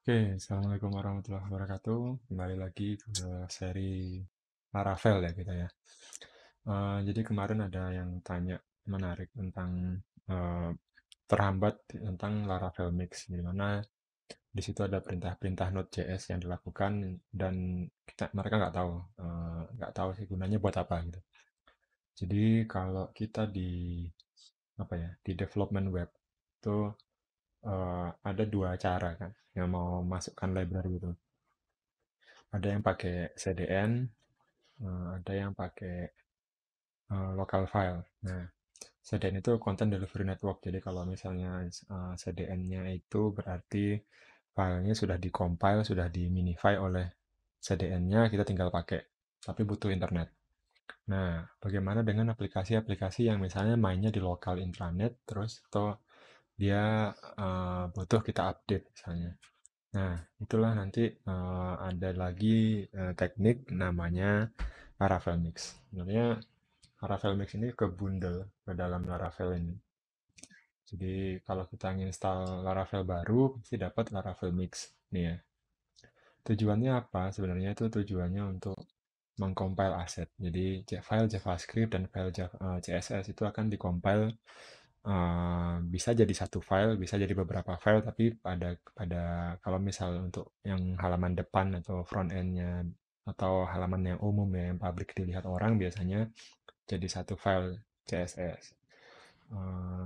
Oke, Assalamualaikum warahmatullahi wabarakatuh. Kembali lagi ke seri Laravel ya kita ya. Jadi kemarin ada yang tanya menarik tentang eh, terhambat tentang Laravel Mix, di mana di situ ada perintah-perintah Node.js yang dilakukan dan mereka nggak tahu sih gunanya buat apa gitu. Jadi kalau kita di apa ya di development web itu ada dua cara kan yang mau masukkan library itu. Ada yang pakai CDN, ada yang pakai local file. Nah, CDN itu Content Delivery Network. Jadi kalau misalnya CDN-nya itu berarti filenya sudah di-compile, sudah di-minify oleh CDN-nya, kita tinggal pakai. Tapi butuh internet. Nah, bagaimana dengan aplikasi-aplikasi yang misalnya mainnya di lokal intranet, terus atau dia butuh kita update misalnya. Nah, itulah nanti ada lagi teknik namanya Laravel Mix. Sebenarnya Laravel Mix ini kebundel ke dalam Laravel ini. Jadi kalau kita install Laravel baru, pasti dapat Laravel Mix. Nih ya. Tujuannya apa? Sebenarnya itu tujuannya untuk mengcompile aset. Jadi file JavaScript dan file CSS itu akan dikompil bisa jadi satu file, bisa jadi beberapa file, tapi pada kalau misal untuk yang halaman depan atau front end-nya atau halaman yang umum ya, yang publik dilihat orang biasanya jadi satu file CSS. Eh,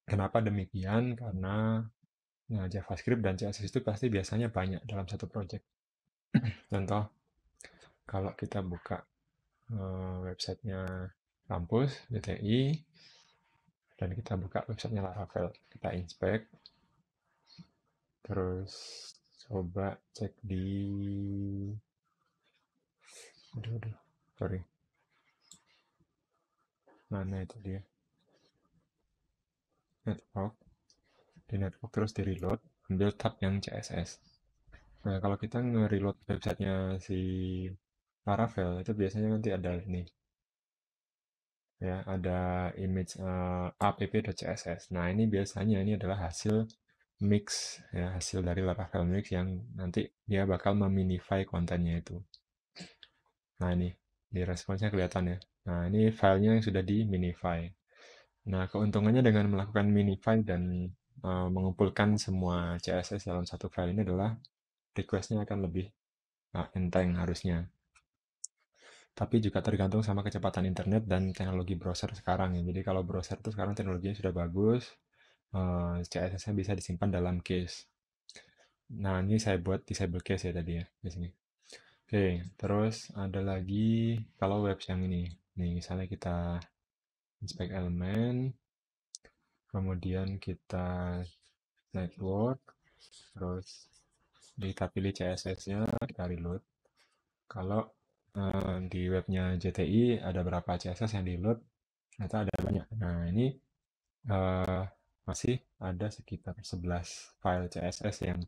Kenapa demikian? Karena JavaScript dan CSS itu pasti biasanya banyak dalam satu project. Contoh, kalau kita buka websitenya kampus, DTI, dan kita buka websitenya Laravel, kita inspect, terus coba cek di aduh, sorry, mana itu dia, network, di network terus di reload, ambil tab yang CSS. Nah, kalau kita nge-reload websitenya si Laravel, itu biasanya nanti ada nih, ya, ada image app.css. Nah, ini biasanya ini adalah hasil mix, ya, hasil dari Laravel Mix yang nanti dia bakal meminify kontennya itu. Nah, ini di responsnya kelihatan ya. Nah, ini filenya yang sudah di minify. Nah, keuntungannya dengan melakukan minify dan mengumpulkan semua CSS dalam satu file ini adalah requestnya akan lebih enteng harusnya. Tapi juga tergantung sama kecepatan internet dan teknologi browser sekarang ya. Jadi kalau browser itu sekarang teknologinya sudah bagus, CSS-nya bisa disimpan dalam case. Nah, ini saya buat disable case ya tadi ya di sini. Oke, terus ada lagi kalau web yang ini. Nih, misalnya kita inspect elemen, kemudian kita network, terus kita pilih CSS-nya, kita reload. Kalau di webnya JTI ada berapa CSS yang di load, ternyata ada banyak. Nah, ini eh, masih ada sekitar 11 file CSS yang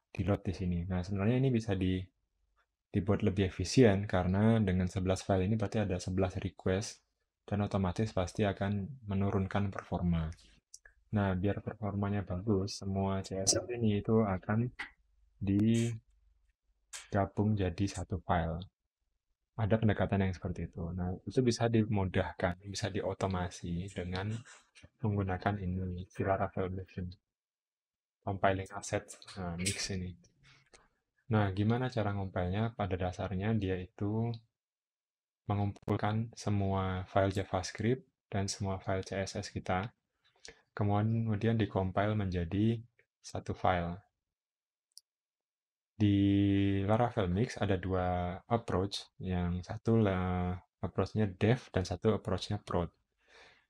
di load di sini. Nah, sebenarnya ini bisa dibuat lebih efisien karena dengan 11 file ini berarti ada 11 request dan otomatis pasti akan menurunkan performa. Nah, biar performanya bagus, semua CSS ini itu akan digabung jadi satu file. Ada pendekatan yang seperti itu. Nah, itu bisa dimudahkan, bisa diotomasi dengan menggunakan ini, si Laravel Mix ini, compiling asset mix ini. Nah, gimana cara ngompilnya? Pada dasarnya dia itu mengumpulkan semua file JavaScript dan semua file CSS kita, kemudian dikompil menjadi satu file. Di Laravel Mix ada dua approach, yang satu approach-nya dev dan satu approach-nya prod.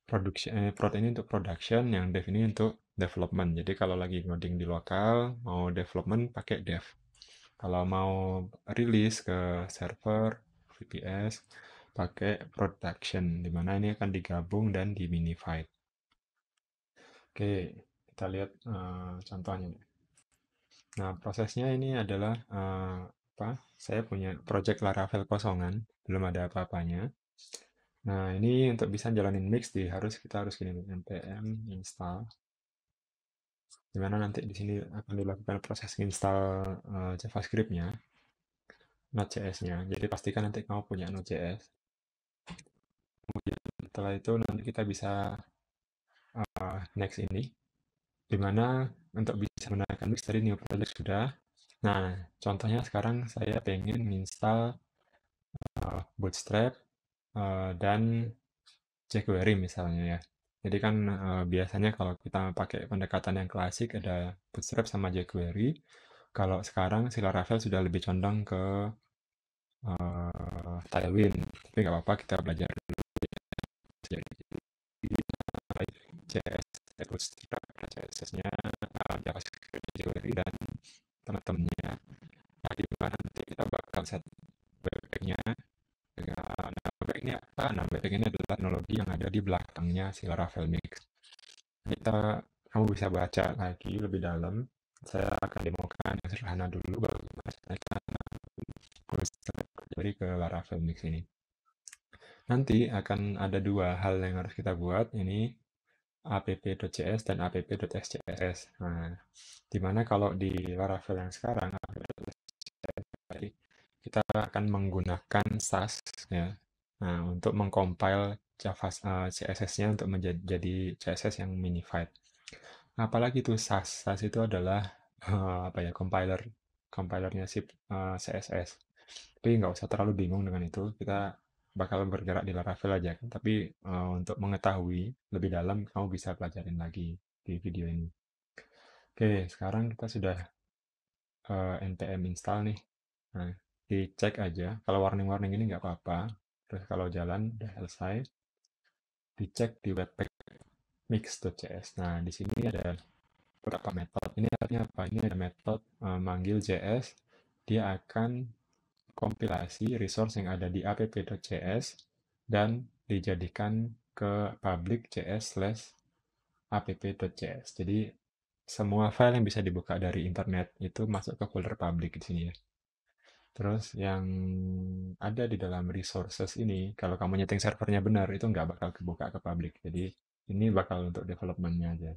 Prod ini untuk production, yang dev ini untuk development. Jadi kalau lagi ngoding di lokal, mau development pakai dev. Kalau mau rilis ke server, VPS, pakai production, di mana ini akan digabung dan diminify. Oke, kita lihat contohnya. Nah, prosesnya ini adalah apa? Saya punya project Laravel kosongan, belum ada apa-apanya. Nah, ini untuk bisa jalanin mix kita harus gini npm install Dimana nanti di sini akan dilakukan proses install JavaScript-nya, Node.js-nya. Jadi pastikan nanti kamu punya Node.js. Kemudian setelah itu nanti kita bisa next ini, dimana untuk bisa menggunakan Wix tadi new project sudah. Nah, contohnya sekarang saya pengen install Bootstrap dan jQuery misalnya ya. Jadi kan biasanya kalau kita pakai pendekatan yang klasik ada Bootstrap sama jQuery. Kalau sekarang si Laravel sudah lebih condong ke Tailwind. Tapi nggak apa-apa kita belajar JS, Bootstrap, CSS-nya, JavaScript, jQuery, dan teman-temannya. Nah, di mana nanti kita bakal set webpack-nya. Nah, webpack ini apa? Nah, webpack ini adalah teknologi yang ada di belakangnya si Laravel Mix. Kamu bisa baca lagi lebih dalam. Saya akan demokan yang sederhana dulu, baru kita dari ke Laravel Mix ini. Nanti akan ada dua hal yang harus kita buat. Ini app.js dan app.xcss. Nah, dimana kalau di Laravel yang sekarang, kita akan menggunakan Sass ya. Nah, untuk mengcompile Java CSS-nya untuk menjadi CSS yang minified. Apalagi itu Sass. Sass itu adalah apa ya, compilernya si CSS. Tapi nggak usah terlalu bingung dengan itu. Kita bakal bergerak di Laravel aja kan. Tapi untuk mengetahui lebih dalam, kamu bisa pelajarin lagi di video ini. Oke, sekarang kita sudah npm install nih. Nah, dicek aja. Kalau warning-warning ini nggak apa-apa. Terus kalau jalan udah selesai, dicek di webpack mix.js. Nah, di sini ada beberapa metode. Ini artinya apa? Ini ada metode manggil JS. Dia akan kompilasi resource yang ada di app.js dan dijadikan ke public js/app.js. Jadi semua file yang bisa dibuka dari internet itu masuk ke folder public di sini ya. Terus yang ada di dalam resources ini, kalau kamu nyeting servernya benar, itu nggak bakal kebuka ke public. Jadi ini bakal untuk development-nya aja.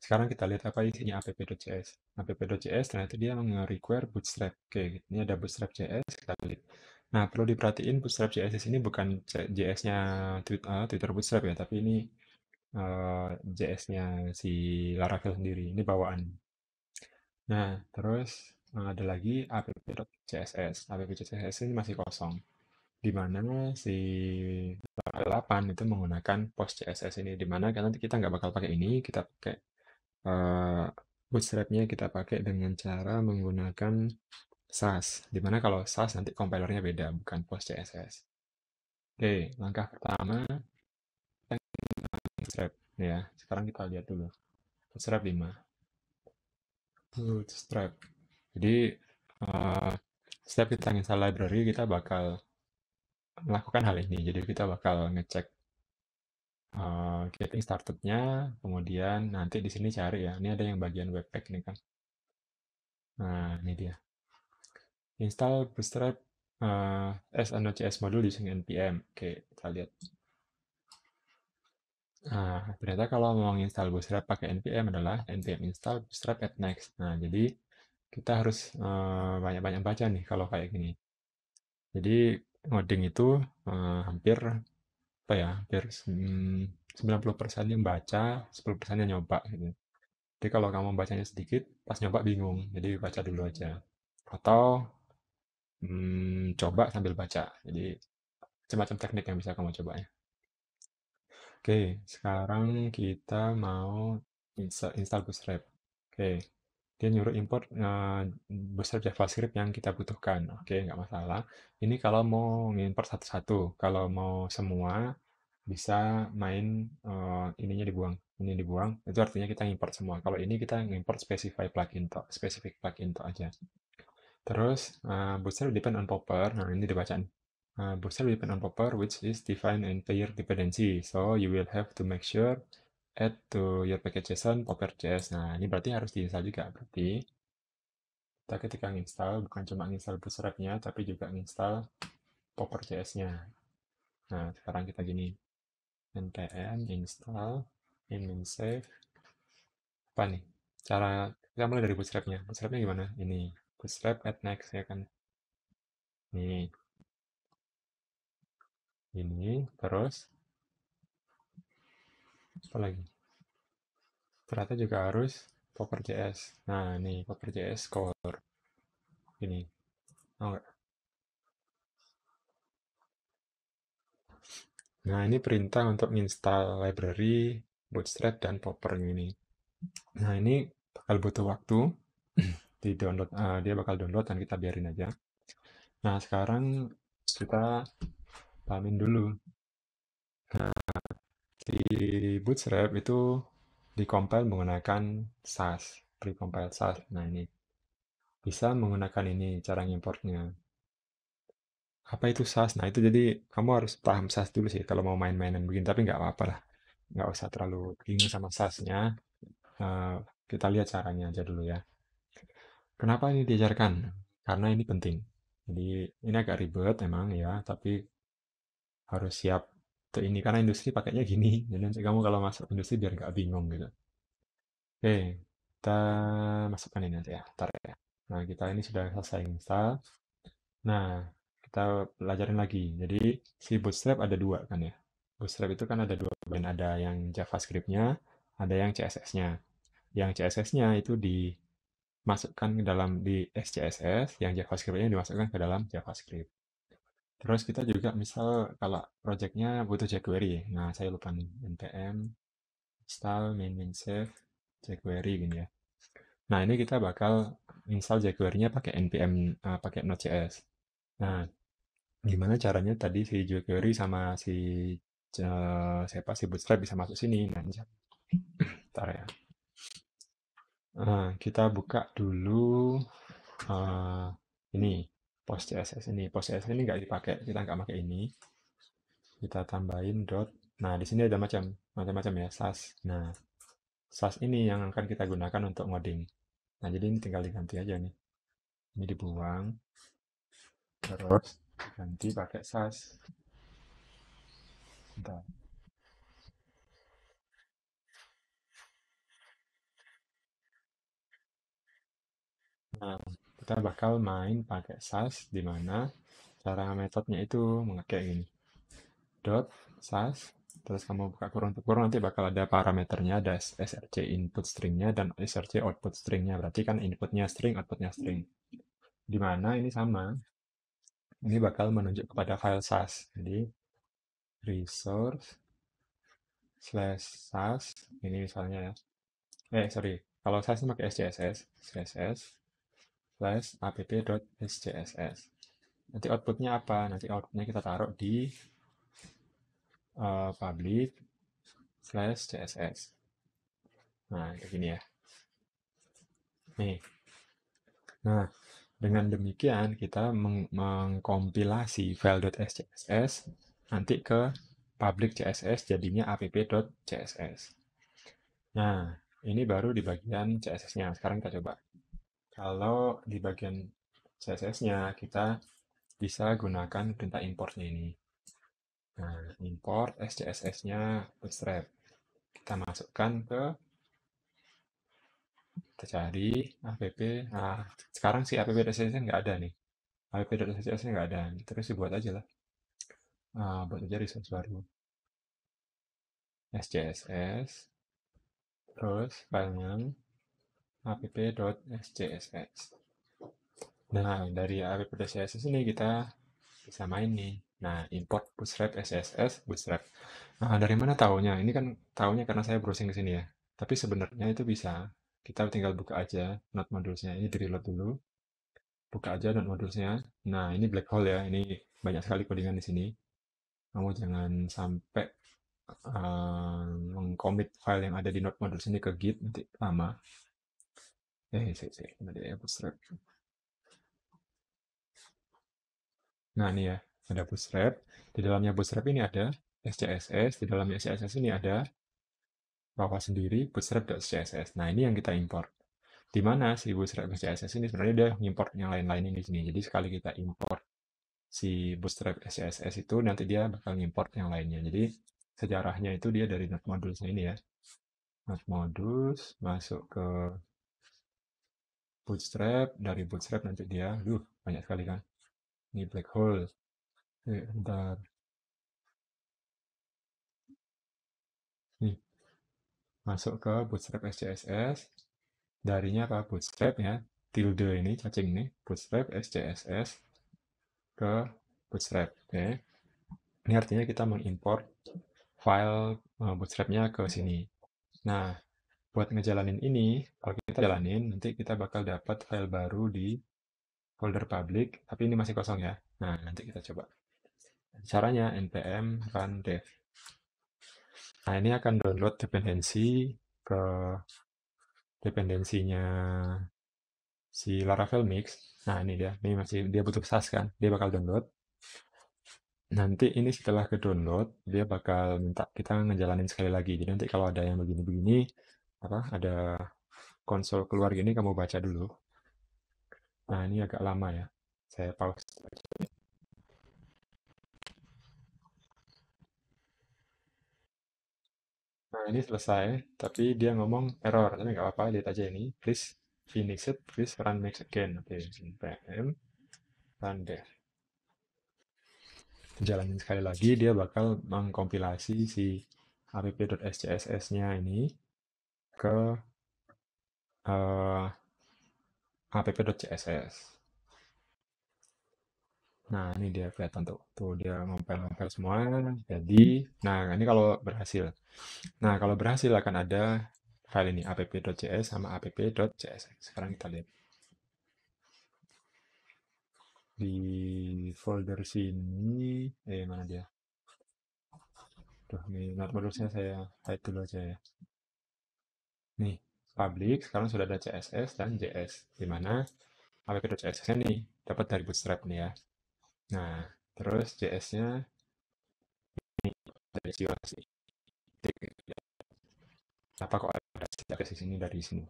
Sekarang kita lihat apa isinya app.js. App.js ternyata dia nge-require Bootstrap. Oke, ini ada Bootstrap JS, kita lihat. Nah, perlu diperhatiin Bootstrap JS di sini bukan JS-nya Twitter Bootstrap ya, tapi ini JS-nya si Laravel sendiri. Ini bawaan. Nah, terus ada lagi app.css. App.css ini masih kosong. Di mana si Laravel 8 itu menggunakan post.css ini. Di mana kan nanti kita nggak bakal pakai ini, kita pakai eh, Bootstrap-nya kita pakai dengan cara menggunakan Sass. Dimana kalau Sass nanti compilernya beda, bukan post.css. Oke, langkah pertama Bootstrap. Ya, sekarang kita lihat dulu. Bootstrap 5. Bootstrap. Jadi, eh, setiap kita install library, kita bakal melakukan hal ini. Jadi, kita bakal ngecek getting started-nya, kemudian nanti di sini cari ya. Ini ada yang bagian webpack ini kan. Nah, ini dia. Install Bootstrap as a Node.js module using npm. Oke, kita lihat. Nah, ternyata kalau mau install Bootstrap pakai npm adalah npm install Bootstrap at next. Nah, jadi kita harus banyak-banyak baca nih kalau kayak gini. Jadi ngoding itu hampir apa ya, hampir 90% yang baca, 10% yang nyoba gitu. Jadi kalau kamu bacanya sedikit, pas nyoba bingung, jadi baca dulu aja. Atau coba sambil baca. Jadi macam-macam teknik yang bisa kamu coba ya. Oke, sekarang kita mau install Bootstrap. Oke, dia nyuruh import Bootstrap JavaScript yang kita butuhkan. Oke, nggak masalah. Ini kalau mau ngimport satu-satu. Kalau mau semua, bisa main ininya dibuang. Ini dibuang, itu artinya kita import semua. Kalau ini kita ngimport specific plugin to aja. Terus, Bootstrap depend on Popper. Nah, ini dibacaan. Bootstrap depend on Popper, which is define and pair dependency. So, you will have to make sure add to your package JSON Popper.js. Nah, ini berarti harus diinstal juga. Berarti, kita ketika nginstal, bukan cuma nginstal Bootstrap-nya, tapi juga nginstal Popper.js-nya. Nah, sekarang kita gini, npm install, save, Apa nih? Cara kita mulai dari bootstrapnya. Bootstrapnya gimana? Ini bootstrap add next ya kan. Nih, ini terus apa lagi? Ternyata juga harus Popper.js. Nah, nih Popper.js core ini. Oh, enggak. Nah, ini perintah untuk install library Bootstrap dan Popper ini. Nah, ini bakal butuh waktu di download. Dia bakal download dan kita biarin aja. Nah, sekarang kita pahamin dulu. Di Bootstrap itu dikompil menggunakan Sass, precompiled Sass. Nah, ini bisa menggunakan ini cara ngimportnya. Apa itu Sass? Nah, itu jadi kamu harus paham Sass dulu sih kalau mau main-mainan begini, tapi nggak apa-apa lah. Nggak usah terlalu bingung sama Sass-nya. Eh, kita lihat caranya aja dulu ya. Kenapa ini diajarkan? Karena ini penting. Jadi ini agak ribet emang ya, tapi harus siap untuk ini karena industri pakainya gini. Jadi nanti kamu kalau masuk industri biar nggak bingung gitu. Oke, kita masukkan ini nanti ya. Ntar ya. Nah, kita ini sudah selesai install. Nah, kita pelajarin lagi. Jadi, si Bootstrap ada dua kan ya. Bootstrap itu kan ada dua bagian. Ada yang JavaScript-nya, ada yang CSS-nya. Yang CSS-nya itu dimasukkan ke dalam di SCSS, yang JavaScript-nya dimasukkan ke dalam JavaScript. Terus kita juga misal kalau project-nya butuh jQuery. Nah, saya lupa nih. npm install main save jQuery gini ya. Nah, ini kita bakal install jQuery-nya pakai npm pakai Node.js. Nah, gimana caranya tadi si jQuery sama si siapa si Bootstrap bisa masuk sini? Nah, bentar ya. Kita buka dulu eh, ini post.css ini. Post.css ini nggak dipakai, kita nggak pakai ini. Kita tambahin dot. Nah, di sini ada macam-macam ya, Sass. Nah, Sass ini yang akan kita gunakan untuk ngoding. Nah, jadi ini tinggal diganti aja nih. Ini dibuang, terus ganti pakai Sass. Bentar. Nah, kita bakal main pakai Sass di mana cara metodenya itu memakai ini. Dot Sass, terus kamu buka kurung kurung nanti bakal ada parameternya, ada src input stringnya dan src output stringnya. Berarti kan inputnya string, outputnya string. Di mana ini sama, ini bakal menunjuk kepada file Sass. Jadi resource slash Sass, ini misalnya ya. Sorry, kalau Sass ini pakai SCSS, CSS slash app.scss. Nanti outputnya apa? Nanti outputnya kita taruh di public slash css. Nah, kayak gini ya. Nih. Nah, dengan demikian kita mengkompilasi file.scss nanti ke public css jadinya app.css. Nah, ini baru di bagian CSS-nya. Sekarang kita coba. Kalau di bagian CSS-nya kita bisa gunakan perintah importnya ini. Nah, import SCSS-nya Bootstrap. Kita masukkan ke, kita cari app. Nah, sekarang si app.css nggak ada nih. App.css nggak ada. Terus dibuat aja lah. Buat aja resource baru. SCSS. Terus filenya app.scss. Nah, dari app.css ini kita bisa main nih. Nah, import Bootstrap SCSS Bootstrap. Nah, dari mana taunya? Ini kan taunya karena saya browsing ke sini ya. Tapi sebenarnya itu bisa. Kita tinggal buka aja node modulesnya. Ini di reload dulu. Buka aja node modulesnya. Nah, ini black hole ya. Ini banyak sekali codingan di sini. Kamu jangan sampai mengcommit file yang ada di node modules ini ke Git nanti lama. Sih, tadi ya Bootstrap. Nah, ini ya, ada Bootstrap. Di dalamnya Bootstrap ini ada SCSS. Di dalamnya SCSS ini ada bawah sendiri bootstrap.css. Nah, ini yang kita import. Di mana si bootstrap.css ini sebenarnya dia import yang lain-lain ini di sini. Jadi sekali kita import si bootstrap CSS itu nanti dia bakal import yang lainnya. Jadi sejarahnya itu dia dari node modules ini ya. Add modus, masuk ke Bootstrap, dari Bootstrap nanti dia, banyak sekali kan. Ini black hole. Bentar. Nih, masuk ke Bootstrap SCSS. Darinya apa? Bootstrap ya. Tilde ini, cacing nih. Bootstrap SCSS ke Bootstrap. Oke. Ini artinya kita mengimport file Bootstrap-nya ke sini. Nah, buat ngejalanin ini, kalau kita jalanin, nanti kita bakal dapat file baru di folder public, tapi ini masih kosong ya. Nah, nanti kita coba. Caranya npm run dev. Nah, ini akan download dependensi ke dependensinya si Laravel Mix. Nah, ini dia. Ini masih dia butuh SAS kan. Dia bakal download. Nanti ini setelah ke download, dia bakal minta kita ngejalanin sekali lagi. Jadi nanti kalau ada yang begini-begini, apa ada konsol keluar gini, kamu baca dulu. Nah, ini agak lama ya. Saya pause. Nah, ini selesai, tapi dia ngomong error. Tapi nggak apa-apa, lihat aja ini. Please finish it, please run next again. Oke, npm run dev. Jalanin sekali lagi, dia bakal mengkompilasi si app.scss-nya ini ke eh, app.css. Nah, ini dia kelihatan tuh. Tuh dia ngompel-ngompel semua. Jadi, nah ini kalau berhasil. Nah, kalau berhasil akan ada file ini app.cs sama app.css. Sekarang kita lihat di folder sini. Mana dia? Tuh, ini not modusnya saya hide dulu aja ya. Nih, public sekarang sudah ada CSS dan JS. Di mana app.css-nya nih dapat dari Bootstrap nih ya. Nah, terus JS-nya dari sini. Apa kok ada CSS di sini dari sini?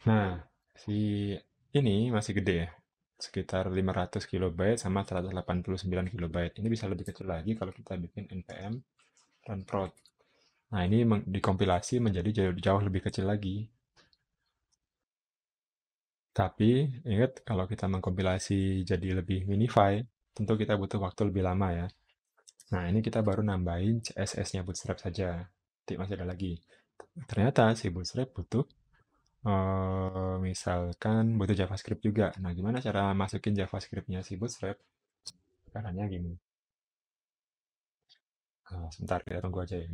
Nah, si ini masih gede ya. Sekitar 500 kilobyte sama 189 kilobyte. Ini bisa lebih kecil lagi kalau kita bikin npm run prod. Nah, ini dikompilasi menjadi jauh lebih kecil lagi. Tapi, ingat kalau kita mengkompilasi jadi lebih minify, tentu kita butuh waktu lebih lama ya. Nah, ini kita baru nambahin CSS-nya Bootstrap saja. Nanti masih ada lagi. Ternyata si Bootstrap butuh misalkan butuh JavaScript juga. Nah, gimana cara masukin JavaScript-nya si Bootstrap? Caranya gini. Nah, sebentar, kita tunggu aja ya.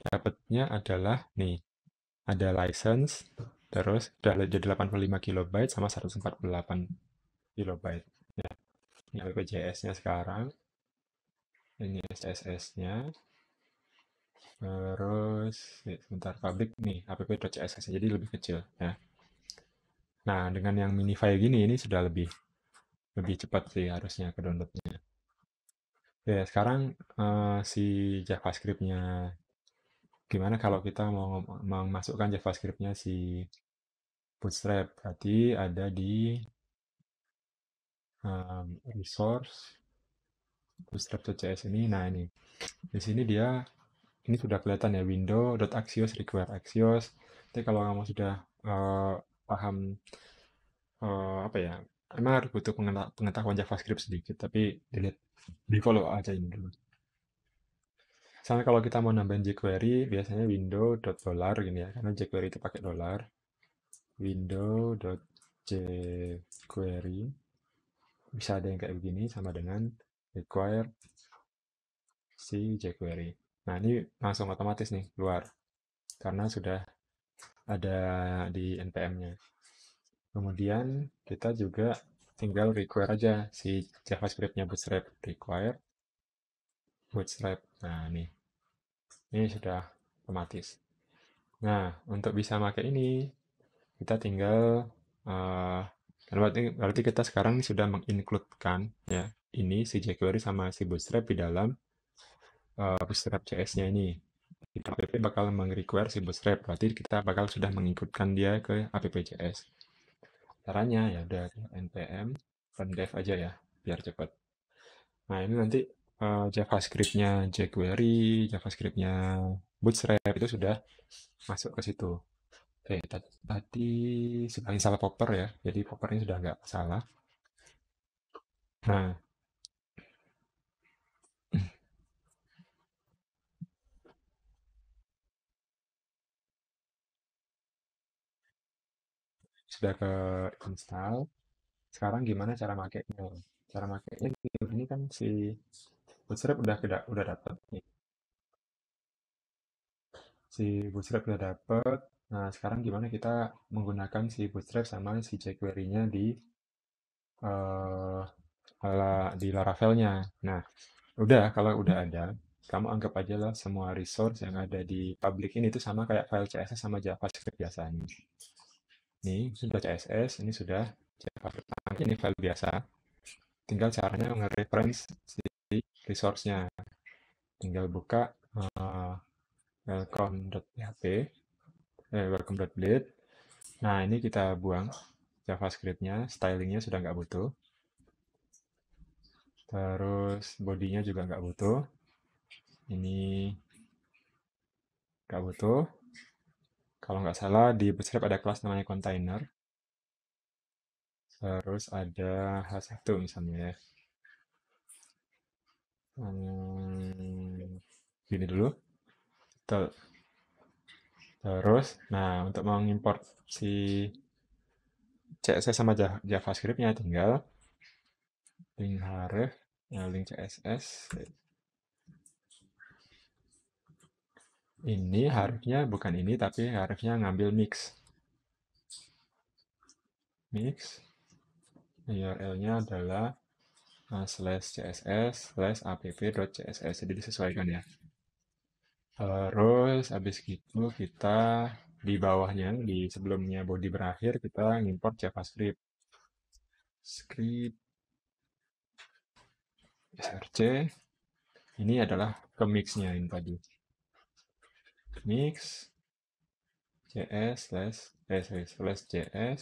Dapatnya adalah, nih, ada license, terus udah jadi 85 kilobyte sama 148 kilobyte. Ya, ini app.js-nya sekarang, ini CSS-nya, terus, sebentar, public nih, app.css, jadi lebih kecil ya. Nah, dengan yang minify gini, ini sudah lebih lebih cepat sih harusnya ke downloadnya. Ya, sekarang si JavaScript-nya gimana kalau kita mau memasukkan JavaScript-nya si Bootstrap? Berarti ada di resource bootstrap.cs ini. Nah, ini di sini dia ini sudah kelihatan ya window.axios require axios. Tapi kalau kamu sudah paham apa ya? Emang harus butuh pengetahuan JavaScript sedikit, tapi dilihat di follow aja ini dulu. Misalnya kalau kita mau nambahin jQuery, biasanya window.dollar gini ya, karena jQuery itu pakai dolar. Window.jQuery bisa ada yang kayak begini sama dengan require si jQuery. Nah, ini langsung otomatis nih keluar karena sudah ada di npm-nya. Kemudian kita juga tinggal require aja si JavaScript-nya Bootstrap require Bootstrap. Nah, ini sudah otomatis. Nah, untuk bisa pakai ini, kita tinggal eh berarti kita sekarang sudah mengincludekan ya ini si jQuery sama si Bootstrap di dalam Bootstrap CS-nya ini. Kita app bakal meng-require si Bootstrap, berarti kita bakal sudah mengikutkan dia ke app.js. Caranya ya udah npm run dev aja ya, biar cepat. Nah, ini nanti JavaScript-nya jQuery, JavaScript-nya Bootstrap itu sudah masuk ke situ. Oke, tadi sudah install Popper ya, jadi Popper ini sudah nggak salah. Nah, sudah ke install. Sekarang gimana cara makainya? Cara makainya ini kan si Bootstrap udah dapet nih. Si Bootstrap udah dapet. Nah, sekarang gimana kita menggunakan si Bootstrap sama si jQuery-nya eh, di Laravel-nya. Nah, udah kalau udah ada, kamu anggap aja lah semua resource yang ada di public ini itu sama kayak file CSS sama JavaScript biasanya. Ini sudah CSS, ini sudah JavaScript. Nah, ini file biasa. Tinggal caranya nge-reference si resource-nya. Tinggal buka welcome.php, welcome.blade. Nah, ini kita buang JavaScript-nya, stylingnya sudah nggak butuh. Terus bodinya juga nggak butuh. Ini nggak butuh. Kalau nggak salah di Bootstrap ada kelas namanya container. Terus ada H1 misalnya ya. Gini dulu. Terus, nah untuk mengimport si CSS sama JavaScript-nya tinggal link href, link CSS. Ini harusnya bukan ini, tapi harusnya ngambil mix. Mix, URL-nya adalah slash css slash app.css. Jadi disesuaikan ya. Terus habis itu kita di bawahnya, di sebelumnya body berakhir, kita ngimport JavaScript. Script src. Ini adalah ke mix-nya ini tadi. Mix cs slash cs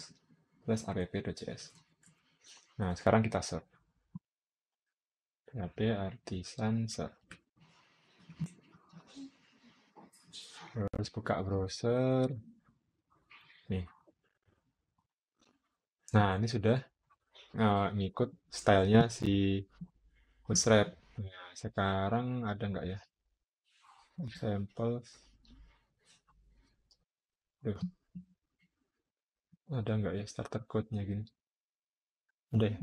slash app.cs. Nah, sekarang kita search. PHP artisan search. Terus buka browser. Nih. Nah, ini sudah ngikut stylenya si Bootstrap. Nah, sekarang ada nggak ya? Samples. Duh, ada nggak ya starter code-nya gini? Udah ya?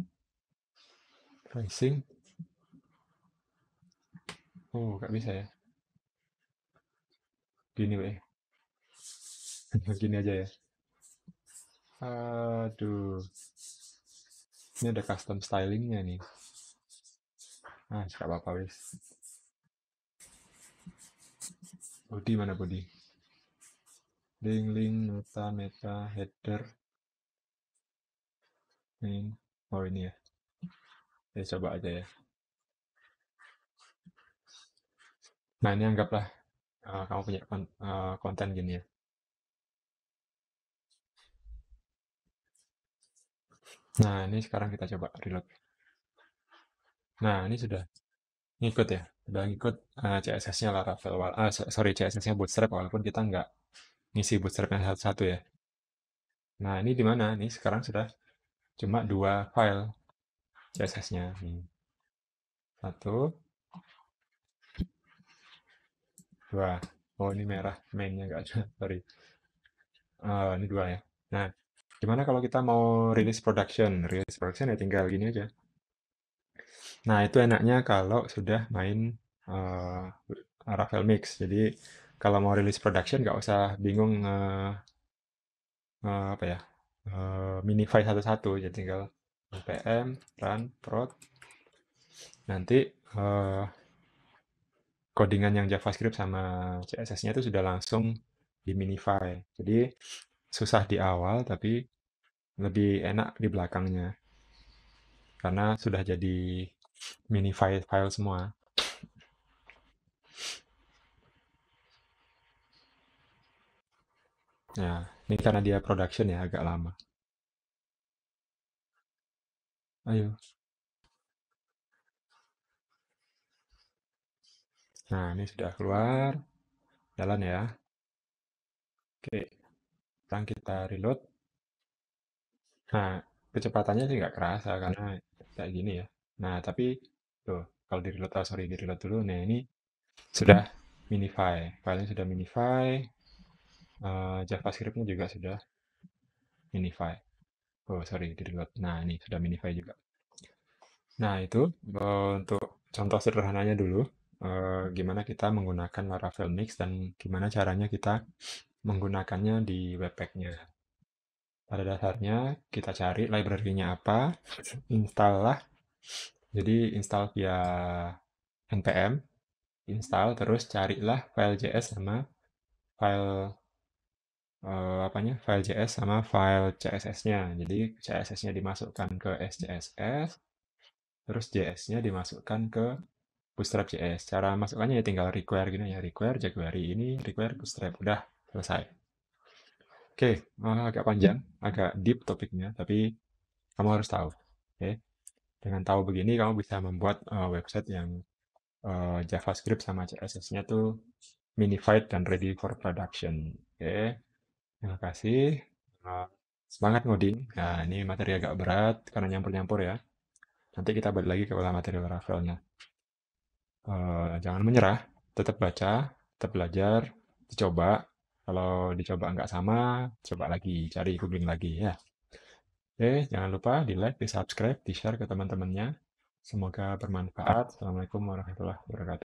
Pricing. Oh, nggak bisa ya? Gini, weh. Gini aja ya. Aduh. Ini ada custom stylingnya nih. Ah, nggak apa-apa, wes. Body mana body? Link, meta, header, main. Oh, ini ya. Ya, coba aja ya. Nah, ini anggaplah kamu punya konten gini ya. Nah, ini sekarang kita coba reload. Nah, ini sudah ngikut ya. Udah ngikut CSS-nya Laravel. Sorry, CSS-nya Bootstrap walaupun kita nggak ngisi Bootstrap-nya satu-satu ya. Nah, ini di mana? Ini sekarang sudah cuma dua file CSS-nya. Satu, dua. Oh, ini merah. Main-nya nggak ada. Sorry. Ini dua ya. Nah, gimana kalau kita mau rilis production? Rilis production ya tinggal gini aja. Nah, itu enaknya kalau sudah main eh, Laravel Mix. Jadi, kalau mau rilis production nggak usah bingung apa ya, minify satu-satu. Jadi tinggal npm run prod. Nanti eh, codingan yang JavaScript sama CSS-nya itu sudah langsung di minify. Jadi susah di awal, tapi lebih enak di belakangnya. Karena sudah jadi minify file semua. Ya, ini karena dia production ya agak lama. Ayo. Nah, ini sudah keluar. Jalan ya. Oke, sekarang kita reload. Nah, kecepatannya sih nggak kerasa karena kayak gini ya. Nah, tapi tuh, kalau di reload, oh sorry, di reload dulu. Nah, ini sudah minify. Filenya sudah minify. JavaScript-nya juga sudah minify. Oh, sorry, di reload. Nah, ini sudah minify juga. Nah, itu untuk contoh sederhananya dulu. Gimana kita menggunakan Laravel Mix dan gimana caranya kita menggunakannya di Webpack-nya. Pada dasarnya kita cari library-nya apa, install lah. Jadi install via npm, install terus carilah file JS sama file apanya? File JS sama file CSS-nya. Jadi CSS-nya dimasukkan ke SCSS, terus JS-nya dimasukkan ke Bootstrap JS. Cara masukkannya ya tinggal require gini ya, require jQuery ini, require Bootstrap. Udah selesai. Oke, agak panjang, agak deep topiknya, tapi kamu harus tahu. Oke, dengan tahu begini kamu bisa membuat website yang JavaScript sama CSS-nya tuh minified dan ready for production. Oke, terima kasih. Eh, semangat ngoding. Nah, ini materi agak berat karena nyampur-nyampur ya. Nanti kita balik lagi ke materi Laravelnya. Jangan menyerah, tetap baca, tetap belajar, dicoba. Kalau dicoba nggak sama, coba lagi, cari googling lagi ya. Oke, jangan lupa di like, di subscribe, di share ke teman-temannya. Semoga bermanfaat. Assalamualaikum warahmatullahi wabarakatuh.